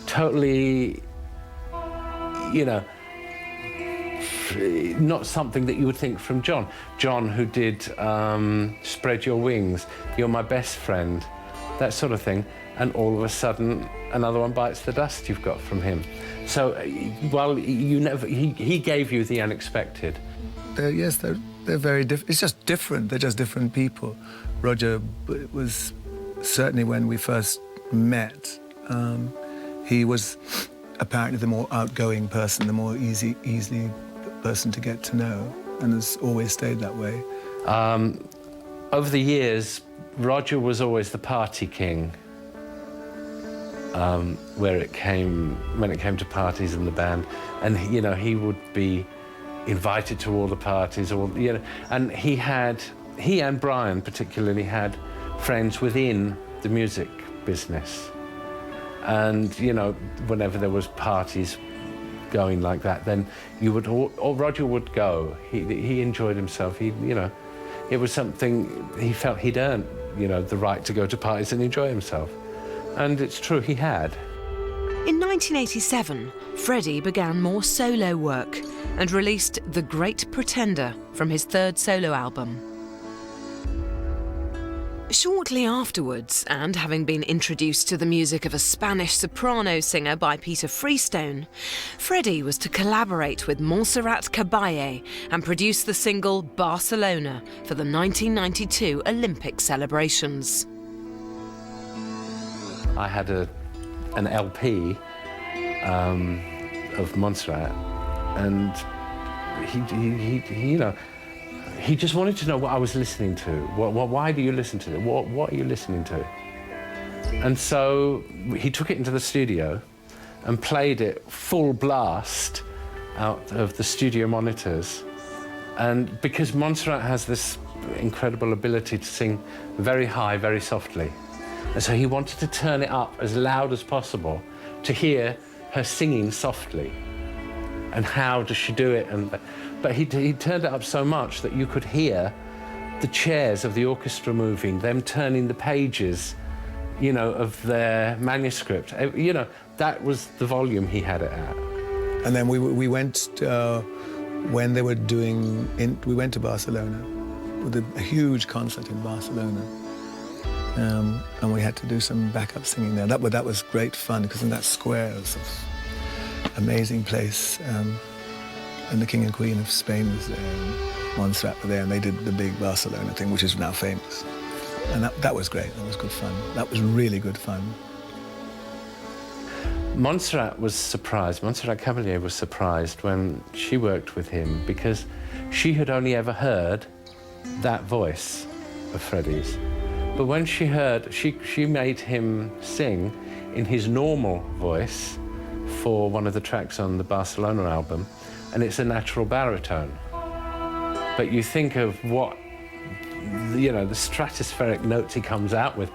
Totally, you know, not something that you would think from John. John, who did Spread Your Wings, You're My Best Friend, that sort of thing, and all of a sudden, Another One Bites the Dust you've got from him. So, well, he gave you the unexpected.
Yes, they're very different. It's just different. They're just different people. Roger was, certainly when we first met, he was apparently the more outgoing person, the more easy person to get to know, and has always stayed that way.
Over the years, Roger was always the party king. When it came to parties in the band, and you know, he would be invited to all the parties, or you know, and he and Brian particularly had friends within the music business, and you know, whenever there was parties going like that, then you would, or Roger would go. He enjoyed himself. You know, it was something he felt he'd earned, you know, the right to go to parties and enjoy himself. And it's true, he had.
In 1987, Freddie began more solo work and released The Great Pretender from his third solo album. Shortly afterwards, and having been introduced to the music of a Spanish soprano singer by Peter Freestone, Freddie was to collaborate with Montserrat Caballé and produce the single Barcelona for the 1992 Olympic celebrations.
I had an LP of Montserrat, and he you know, he just wanted to know what I was listening to. Why do you listen to it? What are you listening to? And so he took it into the studio and played it full blast out of the studio monitors. And because Montserrat has this incredible ability to sing very high, very softly, And so he wanted to turn it up as loud as possible to hear her singing softly. And how does she do it? But he turned it up so much that you could hear the chairs of the orchestra moving, them turning the pages, you know, of their manuscript. You know, that was the volume he had it at.
And then we went, when they were doing, we went to Barcelona, with a huge concert in Barcelona. And we had to do some backup singing there. That was great fun, because in that square, it was an amazing place. And the King and Queen of Spain was there, and Montserrat were there, and they did the big Barcelona thing, which is now famous. And that was great. That was good fun. That was really good fun.
Montserrat Caballé was surprised when she worked with him, because she had only ever heard that voice of Freddie's. But when she heard, she made him sing in his normal voice for one of the tracks on the Barcelona album, and it's a natural baritone. But you think of what, you know, the stratospheric notes he comes out with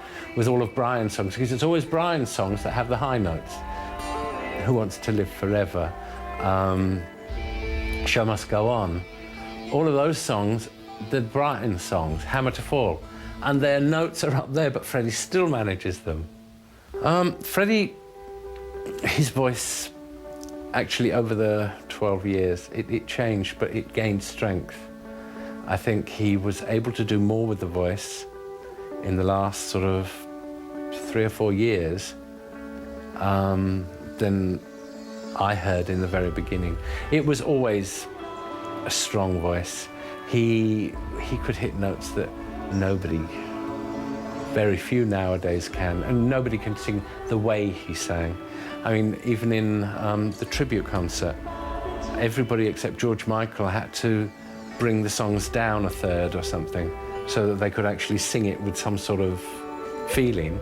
all of Brian's songs, because it's always Brian's songs that have the high notes. Who Wants to Live Forever, Show Must Go On, all of those songs, the Brian songs, Hammer to Fall, and their notes are up there, but Freddie still manages them. Freddie, his voice, actually over the 12 years, it changed, but it gained strength. I think he was able to do more with the voice in the last sort of 3 or 4 years than I heard in the very beginning. It was always a strong voice. He could hit notes that very few nowadays can, and nobody can sing the way he sang. I mean, even in the tribute concert, everybody except George Michael had to bring the songs down a third or something so that they could actually sing it with some sort of feeling.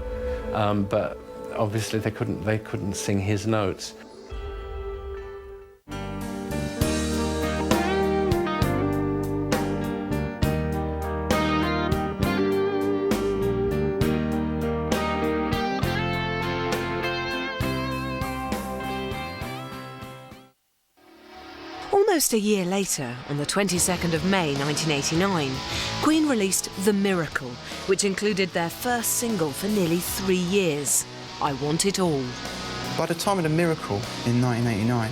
But obviously they couldn't sing his notes.
Almost a year later, on the 22nd of May 1989, Queen released The Miracle, which included their first single for nearly 3 years, I Want It All.
By the time of The Miracle in 1989,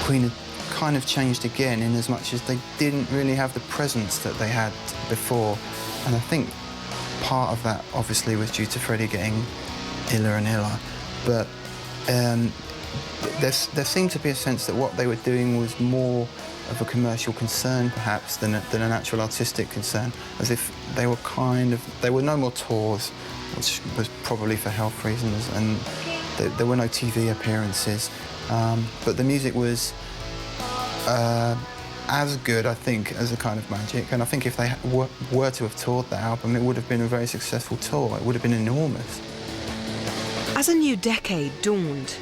Queen had kind of changed again, in as much as they didn't really have the presence that they had before. And I think part of that obviously was due to Freddie getting iller and iller, but there seemed to be a sense that what they were doing was more of a commercial concern, perhaps, than an actual artistic concern, as if they were no more tours, which was probably for health reasons, and there were no TV appearances, but the music was as good, I think, as a kind of magic, and I think if they were to have toured that album, it would have been a very successful tour. It would have been enormous.
As a new decade dawned,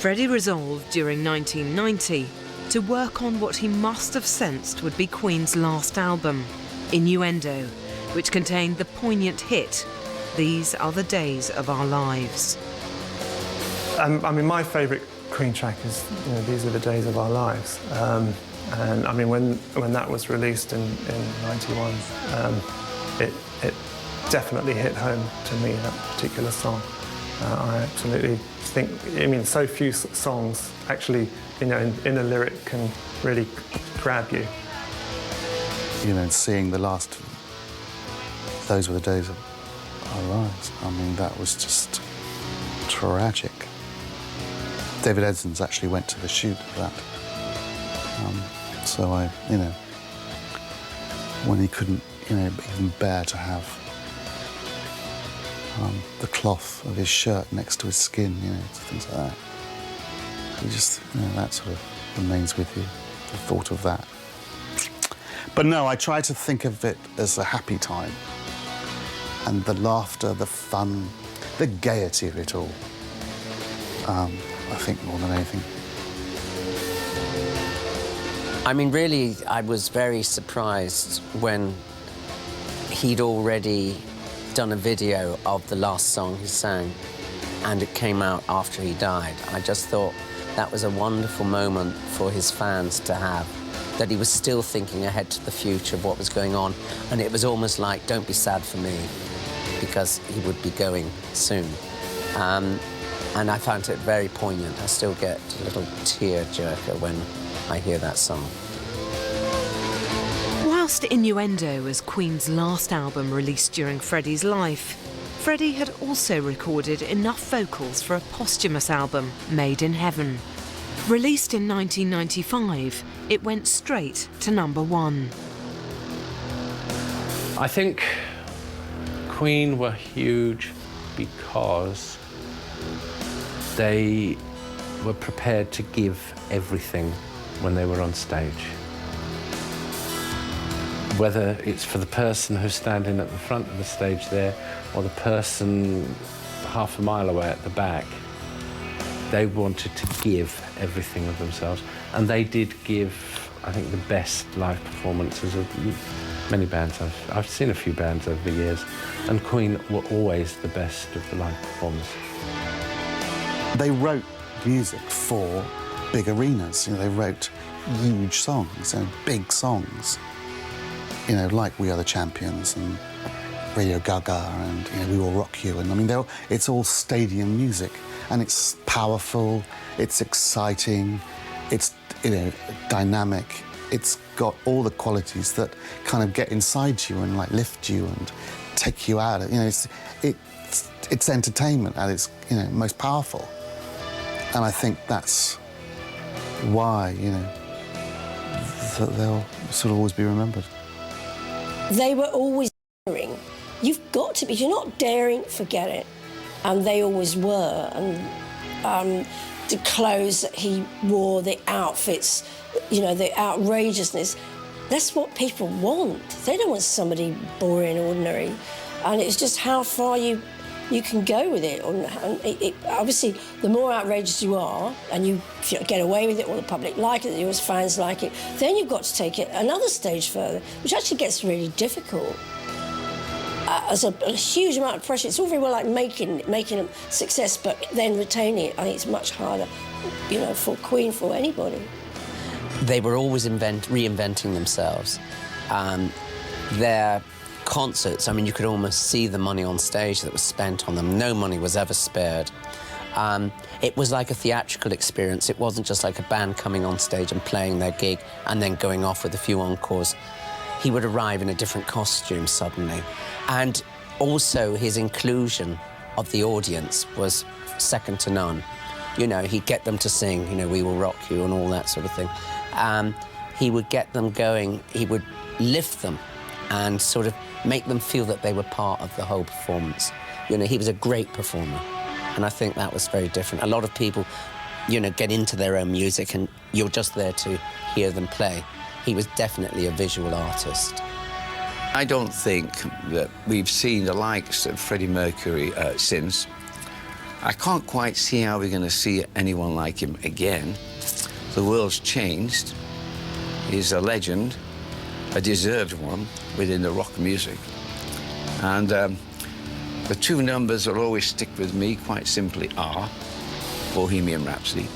Freddie resolved during 1990 to work on what he must have sensed would be Queen's last album, Innuendo, which contained the poignant hit, These Are the Days of Our Lives.
I mean, my favourite Queen track is, you know, These Are the Days of Our Lives. And I mean, when that was released in '91, it definitely hit home to me, that particular song. I absolutely think, I mean, so few songs actually, you know, in a lyric can really grab you.
You know, seeing the last, those were the days of our lives. I mean, that was just tragic. David Edsons actually went to the shoot of that. So you know, when he couldn't, you know, even bear to have the cloth of his shirt next to his skin, you know, things like that. You just, you know, that sort of remains with you, the thought of that. But no, I try to think of it as a happy time. And the laughter, the fun, the gaiety of it all. I think more than anything.
I mean, really, I was very surprised when he'd already done a video of the last song he sang, and it came out after he died. I just thought that was a wonderful moment for his fans to have, that he was still thinking ahead to the future of what was going on, and it was almost like, don't be sad for me, because he would be going soon. And I found it very poignant. I still get a little tear-jerker when I hear that song.
Whilst Innuendo was Queen's last album released during Freddie's life, Freddie had also recorded enough vocals for a posthumous album, Made in Heaven. Released in 1995, it went straight to #1.
I think Queen were huge because they were prepared to give everything when they were on stage. Whether it's for the person who's standing at the front of the stage there or the person half a mile away at the back, they wanted to give everything of themselves. And they did give, I think, the best live performances of many bands. I've seen a few bands over the years, and Queen were always the best of the live performers.
They wrote music for big arenas. You know, they wrote huge songs and big songs. You know, like We Are the Champions and Radio Gaga and, you know, We Will Rock You. And I mean, it's all stadium music, and it's powerful, it's exciting, it's, you know, dynamic. It's got all the qualities that kind of get inside you and like lift you and take you out. You know, it's entertainment at its, you know, most powerful. And I think that's why, you know, that they'll sort of always be remembered.
They were always daring. You've got to be. If you're not daring, forget it. And they always were. And the clothes that he wore, the outfits, you know, the outrageousness, that's what people want. They don't want somebody boring, ordinary. And it's just how far you can go with it. And obviously, the more outrageous you are, and you get away with it, or the public like it, your fans like it, then you've got to take it another stage further, which actually gets really difficult. As a huge amount of pressure. It's all very well like making a success, but then retaining it, I think it's much harder, you know, for Queen, for anybody.
They were always reinventing themselves. Their concerts, I mean, you could almost see the money on stage that was spent on them. No money was ever spared. It was like a theatrical experience. It wasn't just like a band coming on stage and playing their gig and then going off with a few encores. He would arrive in a different costume suddenly. And also his inclusion of the audience was second to none. You know, he'd get them to sing, you know, We Will Rock You and all that sort of thing. He would get them going, he would lift them and sort of make them feel that they were part of the whole performance. You know, he was a great performer, and I think that was very different. A lot of people, you know, get into their own music and you're just there to hear them play. He was definitely a visual artist.
I don't think that we've seen the likes of Freddie Mercury since. I can't quite see how we're going to see anyone like him again. The world's changed. He's a legend, a deserved one within the rock music. And the two numbers that always stick with me, quite simply, are Bohemian Rhapsody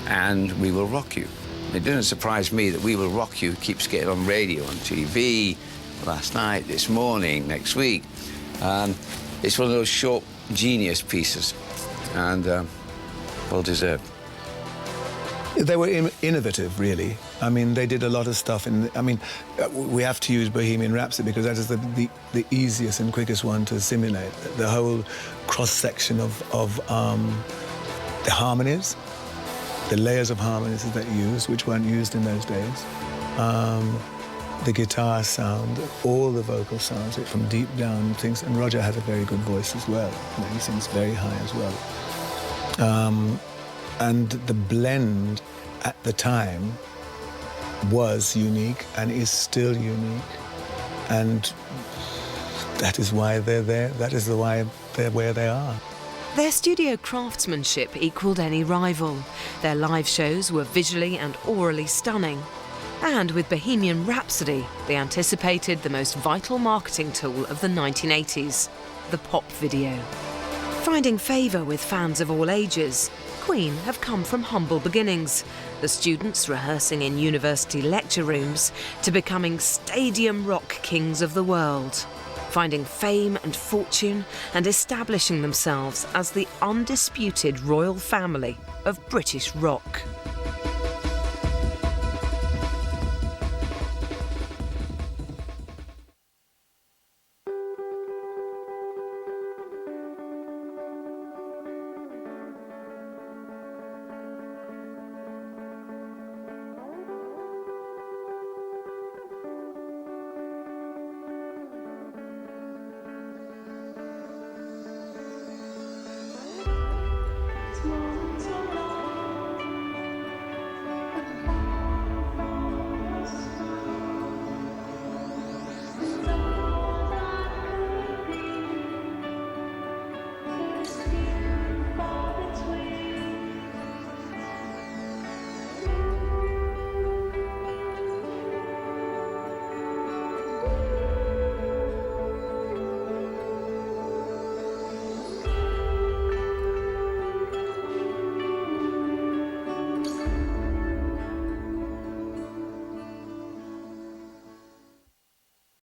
and We Will Rock You. It doesn't surprise me that We Will Rock You keeps getting on radio, on TV, last night, this morning, next week. It's one of those short genius pieces, and well deserved.
They were innovative, really. I mean, they did a lot of stuff. I mean, we have to use Bohemian Rhapsody because that is the easiest and quickest one to simulate. The whole cross-section of the harmonies, the layers of harmonies that they use, which weren't used in those days. The guitar sound, all the vocal sounds, from deep down things. And Roger had a very good voice as well. You know, he sings very high as well. And the blend at the time was unique and is still unique. And that is why they're there. That is why they're where they are.
Their studio craftsmanship equalled any rival. Their live shows were visually and aurally stunning. And with Bohemian Rhapsody, they anticipated the most vital marketing tool of the 1980s, the pop video. Finding favour with fans of all ages, Queen have come from humble beginnings, the students rehearsing in university lecture rooms to becoming stadium rock kings of the world, finding fame and fortune and establishing themselves as the undisputed royal family of British rock.